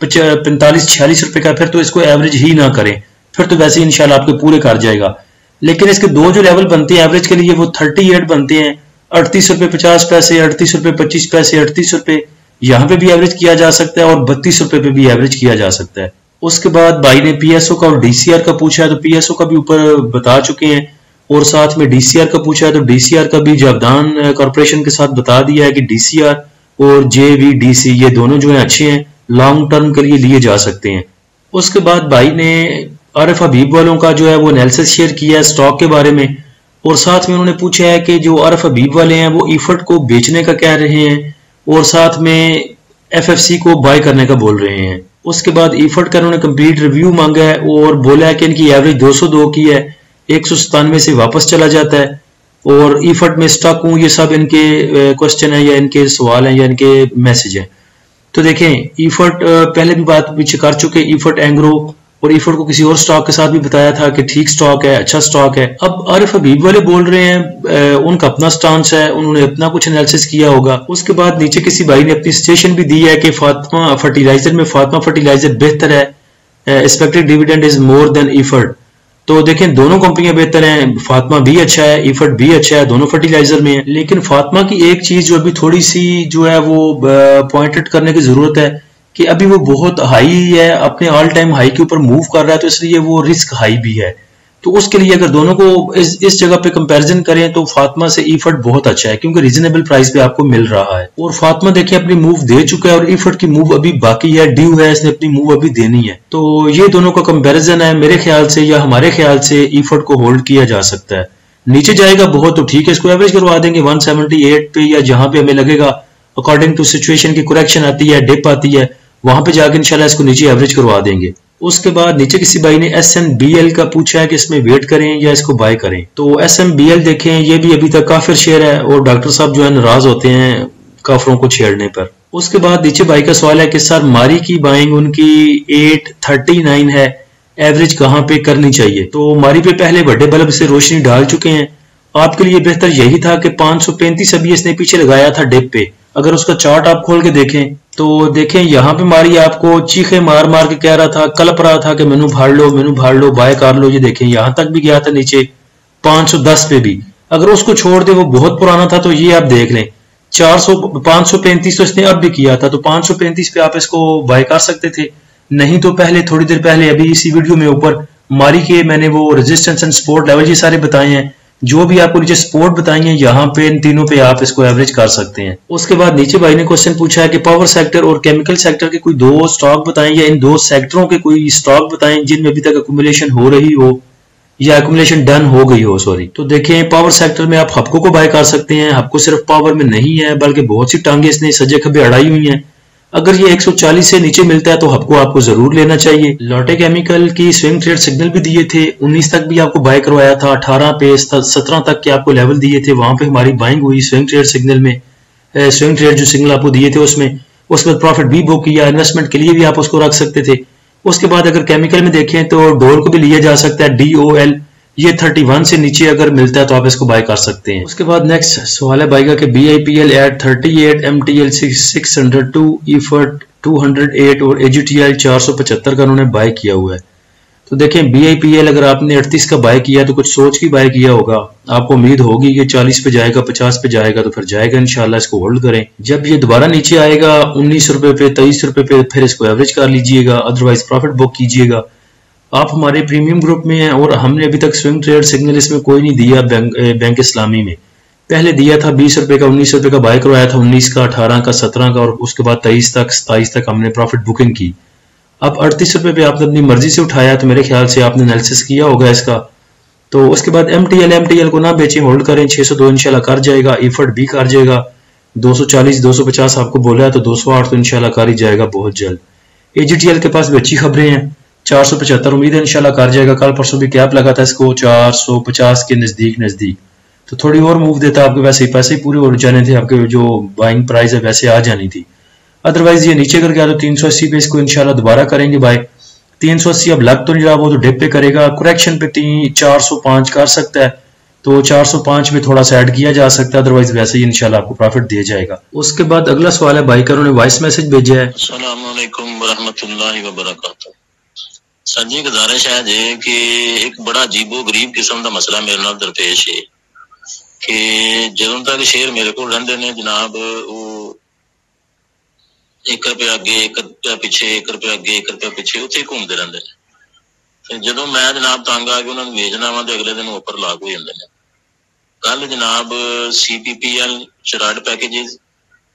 45-46 रुपए का, फिर तो इसको एवरेज ही ना करें, फिर तो वैसे ही इंशाल्लाह आपके पूरे कर जाएगा। लेकिन इसके दो जो लेवल बनते हैं एवरेज के लिए, वो 38 बनते हैं, 38 रुपए 50 पैसे, 38 रुपए 25 पैसे, 38 रुपए यहाँ पे भी एवरेज किया जा सकता है, और 32 रुपए पे भी एवरेज किया जा सकता है। उसके बाद भाई ने पीएसओ का और डीसीआर का पूछा है, तो पीएसओ का भी ऊपर बता चुके हैं, और साथ में डीसीआर का पूछा है, तो डीसीआर का भी जावदान कॉर्पोरेशन के साथ बता दिया है कि डीसीआर और जेवीडीसी ये दोनों जो है अच्छे हैं, लॉन्ग टर्म के लिए लिए जा सकते हैं। उसके बाद भाई ने आरिफ हबीब वालों का जो है वो एनालिसिस शेयर किया है स्टॉक के बारे में, और साथ में उन्होंने पूछा है कि जो आरिफ हबीब वाले हैं वो इफर्ट को बेचने का कह रहे हैं, और साथ में एफएफसी को बाय करने का बोल रहे हैं। उसके बाद इफर्ट का उन्होंने कंप्लीट रिव्यू मांगा है, और बोला है कि इनकी एवरेज 202 की है, 197 से वापस चला जाता है, और इफर्ट में स्टॉक हूं, ये सब इनके क्वेश्चन है, या इनके सवाल हैं, या इनके मैसेज है। तो देखें, इफर्ट पहले भी बात पीछे कर चुके, इफर्ट एंग्रो और इफर्ट को किसी और स्टॉक के साथ भी बताया था कि ठीक स्टॉक है, अच्छा स्टॉक है। अब आरिफ हबीब वाले बोल रहे हैं, उनका अपना स्टांस है, उन्होंने अपना कुछ एनालिसिस किया होगा। उसके बाद नीचे किसी भाई ने अपनी सजेशन भी दी है कि फातिमा फर्टिलाइजर बेहतर है, expected dividend is more than effort. तो देखें, दोनों कंपनियां बेहतर हैं, फातिमा भी अच्छा है, इफर्ट भी अच्छा है, दोनों फर्टिलाइजर में है। लेकिन फातिमा की एक चीज जो अभी थोड़ी सी जो है वो पॉइंटेड करने की जरूरत है कि अभी वो बहुत हाई है, अपने ऑल टाइम हाई के ऊपर मूव कर रहा है, तो इसलिए वो रिस्क हाई भी है। तो उसके लिए अगर दोनों को इस जगह पे कंपैरिजन करें तो फातिमा से इफर्ट बहुत अच्छा है, क्योंकि रीजनेबल प्राइस पे आपको मिल रहा है। और फातिमा देखिए अपनी मूव दे चुका है, और इफर्ट की मूव अभी बाकी है, ड्यू है, इसने अपनी मूव अभी देनी है। तो ये दोनों का कंपैरिजन है, मेरे ख्याल से या हमारे ख्याल से इफर्ट को होल्ड किया जा सकता है। नीचे जाएगा बहुत तो ठीक है, इसको एवरेज करवा देंगे 178 पे, या जहां पे हमें लगेगा अकॉर्डिंग टू सिचुएशन की करेक्शन आती है, डिप आती है, वहां पे जाके इंशाल्लाह इसको नीचे एवरेज करवा देंगे। उसके बाद नीचे किसी भाई ने SMBL का पूछा है कि इसमें वेट करें या इसको बाय करें। तो SMBL देखें, ये भी अभी तक काफिर शेयर है, और डॉक्टर साहब जो है नाराज होते हैं काफरों को छेड़ने पर। उसके बाद नीचे भाई का सवाल है कि सर मारी की बाइंग उनकी 839 है, एवरेज कहां पे करनी चाहिए। तो मारी पे पहले बड़े बल्ब से रोशनी डाल चुके हैं, आपके लिए बेहतर यही था कि 535 अभी इसने पीछे लगाया था डिप पे। अगर उसका चार्ट आप खोल के देखें तो देखें यहाँ पे मारी आपको चीखे मार मार के कह रहा था, कलप रहा था कि मैनू भाड़ लो, बाय कर लो। ये देखें यहाँ तक भी गया था नीचे 510 पे भी। अगर उसको छोड़ दे, वो बहुत पुराना था, तो ये आप देख लें 535 तो इसने अब भी किया था, तो 535 पे आप इसको बाय कर सकते थे। नहीं तो पहले थोड़ी देर पहले अभी इसी वीडियो में ऊपर मारी के मैंने वो रेजिस्टेंस एंड सपोर्ट लेवल ये सारे बताए हैं, जो भी आपको नीचे सपोर्ट बताई है, यहाँ पे इन तीनों पे आप इसको एवरेज कर सकते हैं। उसके बाद नीचे भाई ने क्वेश्चन पूछा है कि पावर सेक्टर और केमिकल सेक्टर के कोई दो स्टॉक बताएं, या इन दो सेक्टरों के कोई स्टॉक बताएं जिनमें अभी तक अक्यूमुलेशन हो रही हो या अक्यूमुलेशन डन हो गई हो, सॉरी। तो देखें, पावर सेक्टर में आप हपको को बाय कर सकते हैं। हपको सिर्फ पावर में नहीं है, बल्कि बहुत सी टांगे इसने सजे खबे अड़ाई हुई हैं। अगर ये 140 से नीचे मिलता है तो हपको आपको जरूर लेना चाहिए। लॉटे केमिकल की स्विंग ट्रेड सिग्नल भी दिए थे, 19 तक भी आपको बाय करवाया था, 18 पे 17 तक के आपको लेवल दिए थे, वहां पे हमारी बाइंग हुई स्विंग ट्रेड सिग्नल में। स्विंग ट्रेड जो सिग्नल आपको दिए थे उसमें प्रॉफिट भी बुक किया, इन्वेस्टमेंट के लिए भी आप उसको रख सकते थे। उसके बाद अगर केमिकल में देखें तो डोल को भी लिया जा सकता है, DOL, ये 31 से नीचे अगर मिलता है तो आप इसको बाय कर सकते हैं। उसके बाद नेक्स्ट सवाल है भाई का कि BIPL एट 38, MTL 602, इफर्ट 208 और AGTL 475 का उन्होंने बाय किया हुआ है। तो देखें, BIPL अगर आपने 38 का बाय किया तो कुछ सोच की बाय किया होगा, आपको उम्मीद होगी कि 40 पे जाएगा, 50 पे जाएगा, तो फिर जाएगा इंशाल्लाह, इसको होल्ड करें। जब ये दोबारा नीचे आएगा 19 रुपए पे, 23 रुपए पे, फिर इसको एवरेज कर लीजिएगा, अदरवाइज प्रॉफिट बुक कीजिएगा। आप हमारे प्रीमियम ग्रुप में हैं और हमने अभी तक स्विंग ट्रेड सिग्नल इसमें कोई नहीं दिया। बैंक इस्लामी में पहले दिया था 20 रुपए का, 19 रुपए का बाय करवाया था, 19 का, 18 का, 17 का, और उसके बाद 23 तक, 27 तक हमने प्रॉफिट बुकिंग की। अब 38 रुपए पे आपने अपनी मर्जी से उठाया, तो मेरे ख्याल से आपने एनालिसिस किया होगा इसका, तो उसके बाद एमटीएल को ना बेचें, होल्ड करें। 602 इंशाल्लाह कर जाएगा, इफर्ट भी कर जाएगा। 240 250 आपको बोला है तो 208 तो इंशाल्लाह कर ही जाएगा बहुत जल्द। एजीटीएल के पास भी अच्छी खबरें हैं, 475 उम्मीद है इंशाल्लाह कर जाएगा। कल परसों भी कैप लगा था इसको 450 के नजदीक, तो थोड़ी और मूव देता आपके, वैसे ही पैसे ही पूरे हो जाने थे आपके, जो बाइंग प्राइस है वैसे आ जानी थी। अदरवाइज ये नीचे करके आ तो 380 पे इसको इंशाल्लाह दोबारा करेंगे बाय। 380 अब लग तो नहीं रहा, वो तो डिप पे करेगा, करेक्शन पे 405 कर सकता है, तो 405 में थोड़ा सा ऐड किया जा सकता है, अदरवाइज वैसे ही इंशाल्लाह आपको प्रॉफिट दिया जाएगा। उसके बाद अगला सवाल है, बाइकरों ने वॉइस मैसेज भेजा है। अस्सलाम वालेकुम रहमतुल्लाहि व बरकातहू। सर जी गुजारिश है जी कि एक बड़ा अजीबो गरीब किस्म का मसला मेरे नाल दरपेश है कि ਜਦੋਂ तक शेयर मेरे को रहंदे ने जनाब, वो 1 रुपया अगे 1 रुपया पिछे 1 रुपया अगे 1 रुपया पिछे उत्थे घूमते रहंदे ने, ते ਜਦੋਂ मैं जनाब तंग आ के उन्होंने वेचना वा तो अगले दिन ऊपर लाग हो जाते हैं। कल जनाब CPPL चराड पैकेजेस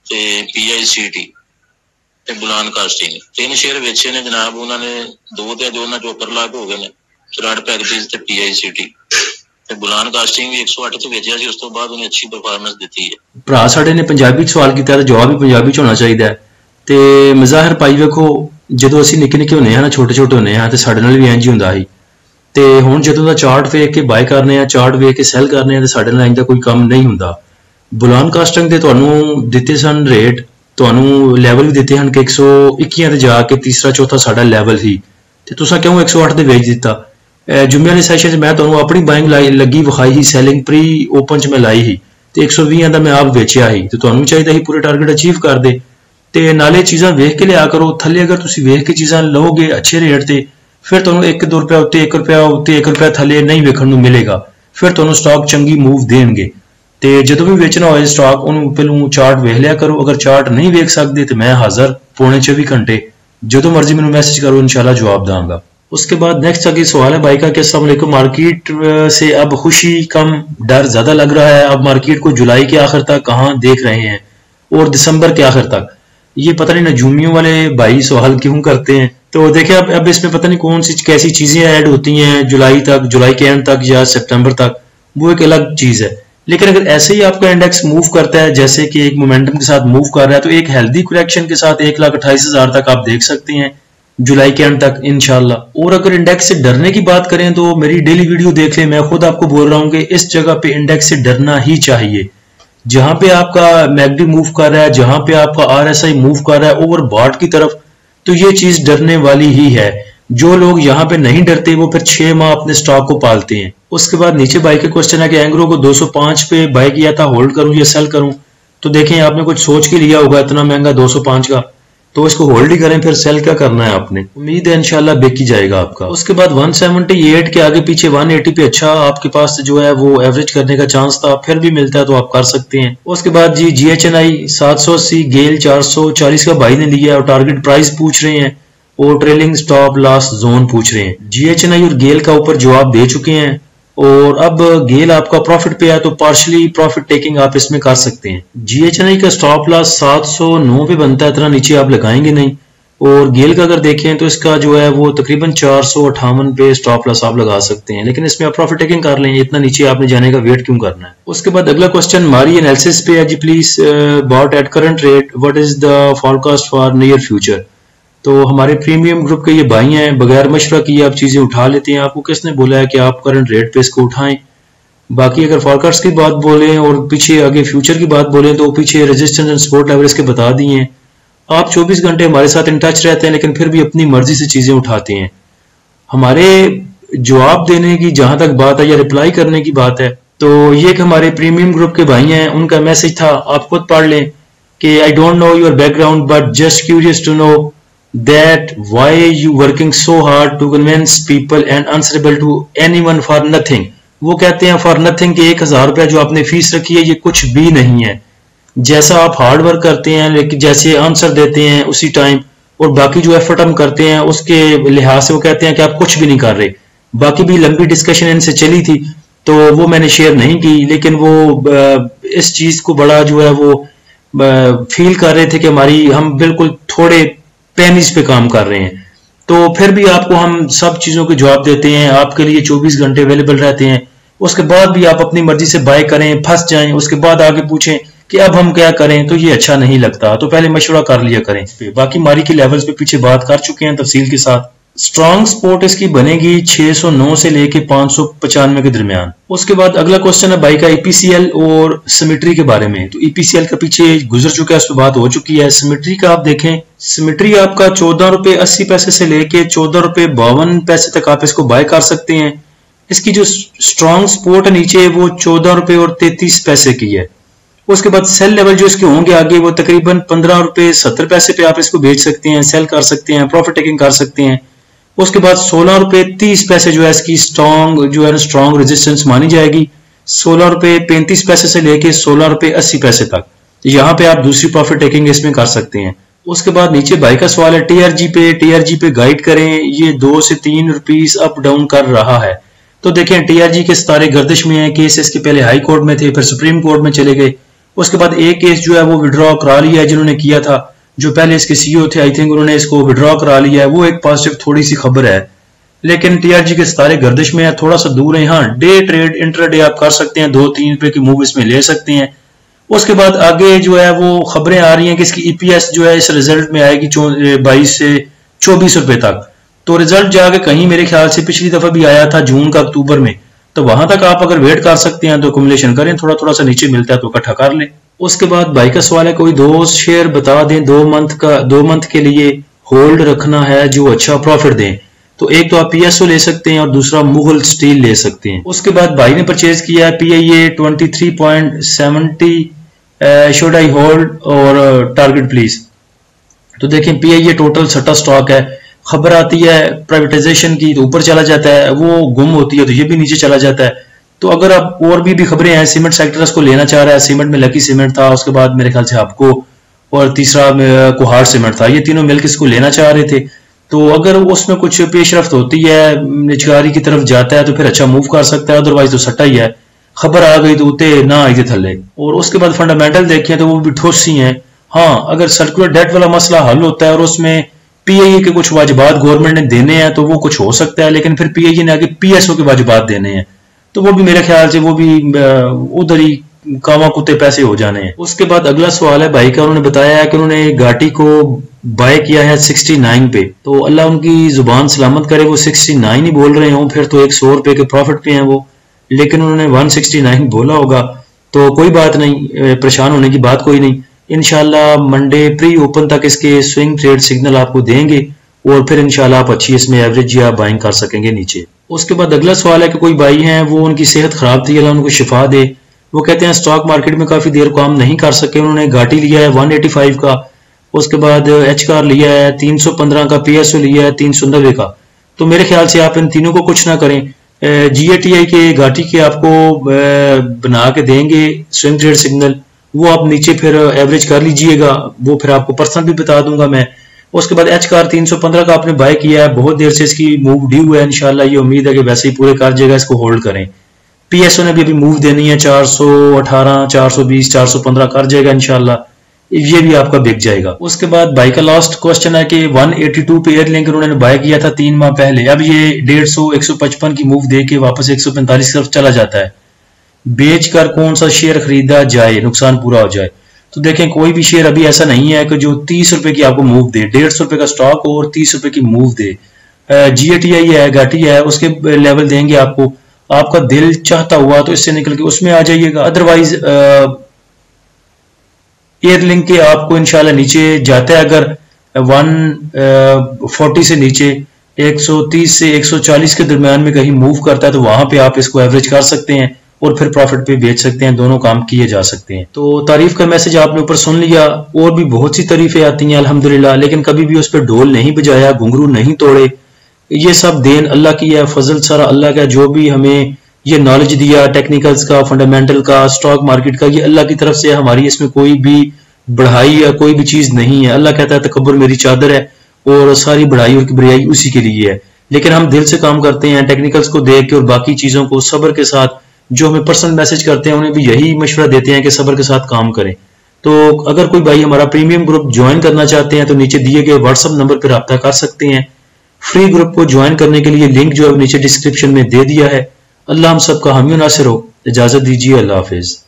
ते PICT ते बुलान कास्टिंग 3 शेयर वेचे ने जनाब, उन्होंने 2 ते जो उन्होंने ऊपर लाग हो गए ने, चराड पैकेजेस ते PICT ਤੇ बुलान कास्टिंग भी 108 ਤੇ ਵੇਚਿਆ ਸੀ, ਉਸ ਤੋਂ ਬਾਅਦ ਉਹਨੇ ਅੱਛੀ ਪਰਫਾਰਮੈਂਸ ਦਿੱਤੀ ਹੈ। ਭਰਾ ਸਾਡੇ ਨੇ ਪੰਜਾਬੀ ਚ ਸਵਾਲ ਕੀਤਾ, ਜਵਾਬ ਵੀ ਪੰਜਾਬੀ ਚ ਹੋਣਾ ਚਾਹੀਦਾ ਹੈ। ਤੇ ਮਜ਼ਾਹਿਰ ਭਾਈ ਵੇਖੋ, ਜਦੋਂ ਅਸੀਂ ਨਿੱਕੇ ਨਿੱਕੇ ਹੁੰਦੇ ਹਾਂ ਨਾ, ਛੋਟੇ ਛੋਟੇ ਹੁੰਦੇ ਹਾਂ, ਤੇ ਸਾਡੇ ਨਾਲ ਵੀ ਇੰਜ ਹੀ ਹੁੰਦਾ ਸੀ। ਤੇ ਹੁਣ ਜਦੋਂ ਦਾ ਚਾਰਟ ਵੇਖ ਕੇ ਬਾਈ ਕਰਨੇ ਆ, ਚਾਰਟ ਵੇਖ ਕੇ ਸੈਲ ਕਰਨੇ ਆ, ਤੇ ਸਾਡੇ ਨਾਲ ਇੰਜ ਦਾ ਕੋਈ ਕੰਮ ਨਹੀਂ ਹੁੰਦਾ। ਬੁਲਾਨ ਕਾਸਟਿੰਗ ਤੇ ਤੁਹਾਨੂੰ ਦਿੱਤੇ ਸਨ ਰੇਟ, ਤੁਹਾਨੂੰ ਲੈਵਲ ਵੀ ਦਿੱਤੇ ਹਨ ਕਿ 121 ਤੇ ਜਾ ਕੇ ਤੀਸਰਾ ਚੌਥਾ ਸਾਡਾ ਲੈਵਲ ਸੀ, ਤੇ ਤੁਸੀਂ ਕਿਉਂ 108 ਦੇ ਵੇਚ ਦਿੱਤਾ। जुम्मे वाले सैशन मैं तुहानू अपनी बाइंग लगी विखाई ही, सैलिंग प्री ओपन च मैं लाई ही, ते 120 का मैं आप वेचिया ही, तो तुहानू चाहिए ही पूरे टारगेट अचीव कर दे। ते नाले चीज़ां वेख के लिया करो, थले अगर तुसी वेख के चीज़ां लोगे अच्छे रेट ते, फिर तुहानू 1-2 रुपया उत्ते 1 रुपया उत्ते 1 रुपया थले नहीं वेखण नू मिलेगा, फिर तुहानू स्टॉक चंगी मूव देणगे। ते जदों भी वेचना होए स्टॉक उन्होंने पहलू चार्ट वेख लिया करो, अगर चार्ट नहीं वेख सकते तो मैं हाजिर पौने 24 घंटे जदों मर्जी मैनू मैसेज करो, इंशाल्लाह जवाब दांगा। उसके बाद नेक्स्ट आगे सवाल है भाई का कि अस्सलाम वालेकुम, मार्केट से अब खुशी कम डर ज्यादा लग रहा है, अब मार्केट को जुलाई के आखिर तक कहाँ देख रहे हैं और दिसंबर के आखिर तक। ये पता नहीं नजूमियों वाले भाई सवाल क्यों करते हैं। तो देखिए अब इसमें पता नहीं कौन सी कैसी चीजें ऐड होती हैं जुलाई तक, जुलाई के एंड तक या सितंबर तक, वो एक अलग चीज है। लेकिन अगर ऐसे ही आपका इंडेक्स मूव करता है जैसे कि एक मोमेंटम के साथ मूव कर रहा है, तो एक हेल्दी करेक्शन के साथ 1,28,000 तक आप देख सकते हैं जुलाई के एंड तक इंशाल्लाह। और अगर इंडेक्स से डरने की बात करें तो मेरी डेली वीडियो देख लें, मैं खुद आपको बोल रहा हूं कि इस जगह पे इंडेक्स से डरना ही चाहिए। जहां पे आपका मैगडी मूव कर रहा है, जहां पे आपका RSI मूव कर रहा है ओवरबॉट की तरफ, तो ये चीज डरने वाली ही है। जो लोग यहाँ पे नहीं डरते वो फिर 6 माह अपने स्टॉक को पालते हैं। उसके बाद नीचे बाई के क्वेश्चन है कि एंग्रो को 205 पे बाई किया था, होल्ड करूं या सेल करूं। तो देखें आपने कुछ सोच के लिया होगा, इतना महंगा 205 का, तो इसको होल्ड ही करें, फिर सेल क्या करना है आपने। उम्मीद है इंशाल्लाह बेक ही जाएगा आपका। उसके बाद 178 के आगे पीछे 180 पे अच्छा आपके पास जो है वो एवरेज करने का चांस था, फिर भी मिलता है तो आप कर सकते हैं। उसके बाद जी GHNI 780, गेल 440 का भाई ने लिया और टारगेट प्राइस पूछ रहे हैं और ट्रेलिंग स्टॉप लॉस जोन पूछ रहे हैं। GHNI और गेल का ऊपर जवाब दे चुके हैं और अब गेल आपका प्रॉफिट पे है तो पार्शली प्रॉफिट टेकिंग आप इसमें कर सकते हैं। GHNI का स्टॉप लॉस 709 पे बनता है, इतना नीचे आप लगाएंगे नहीं। और गेल का अगर देखें तो इसका जो है वो तकरीबन 458 पे स्टॉप लॉस आप लगा सकते हैं, लेकिन इसमें आप प्रॉफिट टेकिंग कर लें, इतना नीचे आपने जाने का वेट क्यों करना है। उसके बाद अगला क्वेश्चन मारी एनालिसिस पे है जी, please bought at current rate what is the forecast for near future. तो हमारे प्रीमियम ग्रुप के ये भाई हैं, बगैर मशवरा किए आप चीजें उठा लेते हैं। आपको किसने बोला है कि आप करंट रेट पे इसको उठाएं। बाकी अगर फॉरकास्ट की बात बोलें और पीछे आगे फ्यूचर की बात बोलें तो पीछे रेजिस्टेंस एंड सपोर्ट लेवल इसके बता दिए हैं। आप 24 घंटे हमारे साथ इन टच रहते हैं, लेकिन फिर भी अपनी मर्जी से चीजें उठाते हैं। हमारे जवाब देने की जहां तक बात है या रिप्लाई करने की बात है, तो ये कि हमारे प्रीमियम ग्रुप के भाई हैं, उनका मैसेज था, आप खुद पढ़ लें कि I don't know your background but just curious to know that why you working so hard to convince people and answerable to anyone for nothing। वो कहते हैं फॉर नथिंग के 1000 रुपया जो आपने फीस रखी है ये कुछ भी नहीं है। जैसा आप हार्ड वर्क करते हैं, लेकिन जैसे आंसर देते हैं उसी टाइम और बाकी जो एफर्ट हम करते हैं उसके लिहाज से वो कहते हैं कि आप कुछ भी नहीं कर रहे। बाकी भी लंबी डिस्कशन इनसे चली थी तो वो मैंने शेयर नहीं की, लेकिन वो इस चीज को बड़ा जो है वो फील कर रहे थे कि हम बिल्कुल थोड़े पेनिस पे काम कर रहे हैं। तो फिर भी आपको हम सब चीजों के जवाब देते हैं, आपके लिए 24 घंटे अवेलेबल रहते हैं। उसके बाद भी आप अपनी मर्जी से बाय करें, फंस जाएं, उसके बाद आगे पूछें कि अब हम क्या करें, तो ये अच्छा नहीं लगता। तो पहले मशवरा कर लिया करें। बाकी मारी के लेवल्स पे पीछे बात कर चुके हैं तफसील के साथ। स्ट्रॉन्ग सपोर्ट इसकी बनेगी 609 से लेके 595 के दरमियान। उसके बाद अगला क्वेश्चन है भाई का ईपीसीएल और सिमेट्री के बारे में। तो ईपीसीएल का पीछे गुजर चुका है, उस पर बात हो चुकी है। सिमेट्री का आप देखें, सिमेट्री आपका 14 रुपए 80 पैसे से लेके 14 रुपए 52 पैसे तक आप इसको बाय कर सकते हैं। इसकी जो स्ट्रॉन्ग सपोर्ट है नीचे वो 14 रुपए और 33 पैसे की है। उसके बाद सेल लेवल जो इसके होंगे आगे वो तकरीबन 15 रुपए 70 पैसे पे आप इसको बेच सकते हैं, सेल कर सकते हैं, प्रॉफिट टेकिंग कर सकते हैं। उसके बाद 16 रुपए 30 पैसे जो है इसकी स्ट्रॉन्ग रेजिस्टेंस मानी जाएगी, 16 रुपए 35 पैसे से लेके 16 रुपए 80 पैसे तक। तो यहाँ पे आप दूसरी प्रॉफिट टेकिंग इसमें कर सकते हैं। उसके बाद नीचे भाई का सवाल है टीआरजी पे गाइड करें, ये 2 से 3 रुपीस अप डाउन कर रहा है। तो देखें टीआरजी के सितारे गर्दिश में है, केस इसके पहले हाई कोर्ट में थे, फिर सुप्रीम कोर्ट में चले गए। उसके बाद एक केस जो है वो विड्रॉ करा लिया है जिन्होंने किया था, जो पहले इसके सीईओ थे, आई थिंक उन्होंने इसको विड्रॉ करा लिया है। वो एक पॉजिटिव थोड़ी सी खबर है, लेकिन टीआरजी के सितारे गर्दिश में है, थोड़ा सा दूर है। हाँ, डे ट्रेड इंट्राडे आप कर सकते हैं, 2-3 रुपए की मूव इसमें ले सकते हैं। उसके बाद आगे जो है वो खबरें आ रही हैं कि इसकी ईपीएस जो है इस रिजल्ट में आएगी 22 से 24 रुपए तक। तो रिजल्ट जाके कहीं मेरे ख्याल से पिछली दफा भी आया था जून का अक्टूबर में, तो वहां तक आप अगर वेट कर सकते हैं तो अकुमुलेशन करें, थोड़ा थोड़ा सा नीचे मिलता है तो इकट्ठा कर लें। उसके बाद भाई का सवाल है कोई 2 शेयर बता दें 2 मंथ के लिए होल्ड रखना है जो अच्छा प्रॉफिट दें। तो एक तो आप पीएसओ ले सकते हैं और दूसरा मुगल स्टील ले सकते हैं। उसके बाद भाई ने परचेज किया है पीआईए 23.70, शुड आई होल्ड और टारगेट प्लीज। तो देखें पीआईए टोटल सट्टा स्टॉक है, खबर आती है प्राइवेटाइजेशन की तो ऊपर चला जाता है, वो गुम होती है तो ये भी नीचे चला जाता है। तो अगर आप और भी खबरें हैं, सीमेंट सेक्टर को लेना चाह रहा है, सीमेंट में लकी सीमेंट था, उसके बाद मेरे ख्याल से आपको और तीसरा कुहाड़ सीमेंट था, ये तीनों मिलकर इसको लेना चाह रहे थे। तो अगर उसमें कुछ पेशरफ्त होती है, निचगारी की तरफ जाता है तो फिर अच्छा मूव कर सकता है, अदरवाइज तो सट्टा ही है। खबर आ गई तो उते ना आई थले। और उसके बाद फंडामेंटल देखें तो वो भी ठोस ही हैं। हाँ, अगर सर्कुलर डेट वाला मसला हल होता है और उसमें पीआईए के कुछ वाजिबात गवर्नमेंट ने देने हैं तो वो कुछ हो सकता है, लेकिन फिर पीआईए ने आगे पीएसओ के वाजिबात देने हैं तो वो भी मेरे ख्याल से वो भी उधर ही कावा कुत्ते पैसे हो जाने हैं। उसके बाद अगला सवाल है भाई का, उन्होंने बताया है कि उन्होंने घाटी को बाय किया है 69 पे। तो अल्लाह उनकी जुबान सलामत करे, वो 69 ही बोल रहे हों, फिर तो 100 रुपए के प्रॉफिट पे हैं वो, लेकिन उन्होंने 169 बोला होगा। तो कोई बात नहीं, परेशान होने की बात कोई नहीं। इंशाल्लाह मंडे प्री ओपन तक इसके स्विंग ट्रेड सिग्नल आपको देंगे और फिर इंशाल्लाह आप अच्छी इसमें एवरेज या बाइंग कर सकेंगे नीचे। उसके बाद अगला सवाल है कि कोई भाई हैं वो उनकी सेहत खराब थी, अल्लाह उनको शिफा दे। वो कहते हैं स्टॉक मार्केट में काफी देर काम नहीं कर सके, उन्होंने घाटी लिया है 185 का, उसके बाद एच कार लिया है 315 का, पीएसओ लिया है 390 का। तो मेरे ख्याल से आप इन तीनों को कुछ ना करें, जीएटीआई के घाटी के आपको बना के देंगे स्विंग ट्रेड सिग्नल, वो आप नीचे फिर एवरेज कर लीजिएगा, वो फिर आपको पर्सनल भी बता दूंगा मैं। उसके बाद एच कार 315 का आपने बाय किया है, बहुत देर से इसकी मूव ड्यू है, इंशाल्लाह ये उम्मीद है कि वैसे ही पूरे कर जाएगा, इसको होल्ड करें। पीएसओ ने भी अभी मूव देनी है 418, 420, 415 कर जाएगा इंशाल्लाह, ये भी आपका बिक जाएगा। उसके बाद बाई का लास्ट क्वेश्चन है कि 182 पे एयरलिंक उन्होंने बाय किया था 3 माह पहले, अब ये 150 155 की मूव दे के वापस 145 की तरफ चला जाता है, बेचकर कौन सा शेयर खरीदा जाए नुकसान पूरा हो जाए। तो देखें कोई भी शेयर अभी ऐसा नहीं है कि जो 30 रुपए की आपको मूव दे, 150 रुपए का स्टॉक और 30 रुपए की मूव दे। जीएटीआई है, घाटी है, उसके लेवल देंगे आपको, आपका दिल चाहता हुआ तो इससे निकल के उसमें आ जाइएगा, अदरवाइज एयरलिंक के आपको इंशाल्लाह नीचे जाता है, अगर 140 से नीचे 130 से 140 के दरमियान में कहीं मूव करता है तो वहां पे आप इसको एवरेज कर सकते हैं और फिर प्रॉफिट पे बेच सकते हैं, दोनों काम किए जा सकते हैं। तो तारीफ का मैसेज आपने ऊपर सुन लिया, और भी बहुत सी तारीफें आती हैं अल्हम्दुलिल्लाह, लेकिन कभी भी उस पर ढोल नहीं बजाया, घुंघरू नहीं तोड़े। ये सब देन अल्लाह की है, फजल सारा अल्लाह का, जो भी हमें ये नॉलेज दिया टेक्निकल्स का, फंडामेंटल का, स्टॉक मार्केट का, ये अल्लाह की तरफ से, हमारी इसमें कोई भी बढ़ाई या कोई भी चीज नहीं है। अल्लाह कहता है तकब्बुर मेरी चादर है और सारी बढ़ाई और किबरियाई उसी के लिए है, लेकिन हम दिल से काम करते हैं, टेक्निकल्स को देख के और बाकी चीजों को सब्र के साथ, जो हमें पर्सनल मैसेज करते हैं उन्हें भी यही मशवरा देते हैं कि सब्र के साथ काम करें। तो अगर कोई भाई हमारा प्रीमियम ग्रुप ज्वाइन करना चाहते हैं तो नीचे दिए गए व्हाट्सएप नंबर पर रब्ता कर सकते हैं, फ्री ग्रुप को ज्वाइन करने के लिए लिंक जो है नीचे डिस्क्रिप्शन में दे दिया है। अल्लाह हम सबका हामी नासिर हो। इजाजत दीजिए, अल्लाह हाफिज।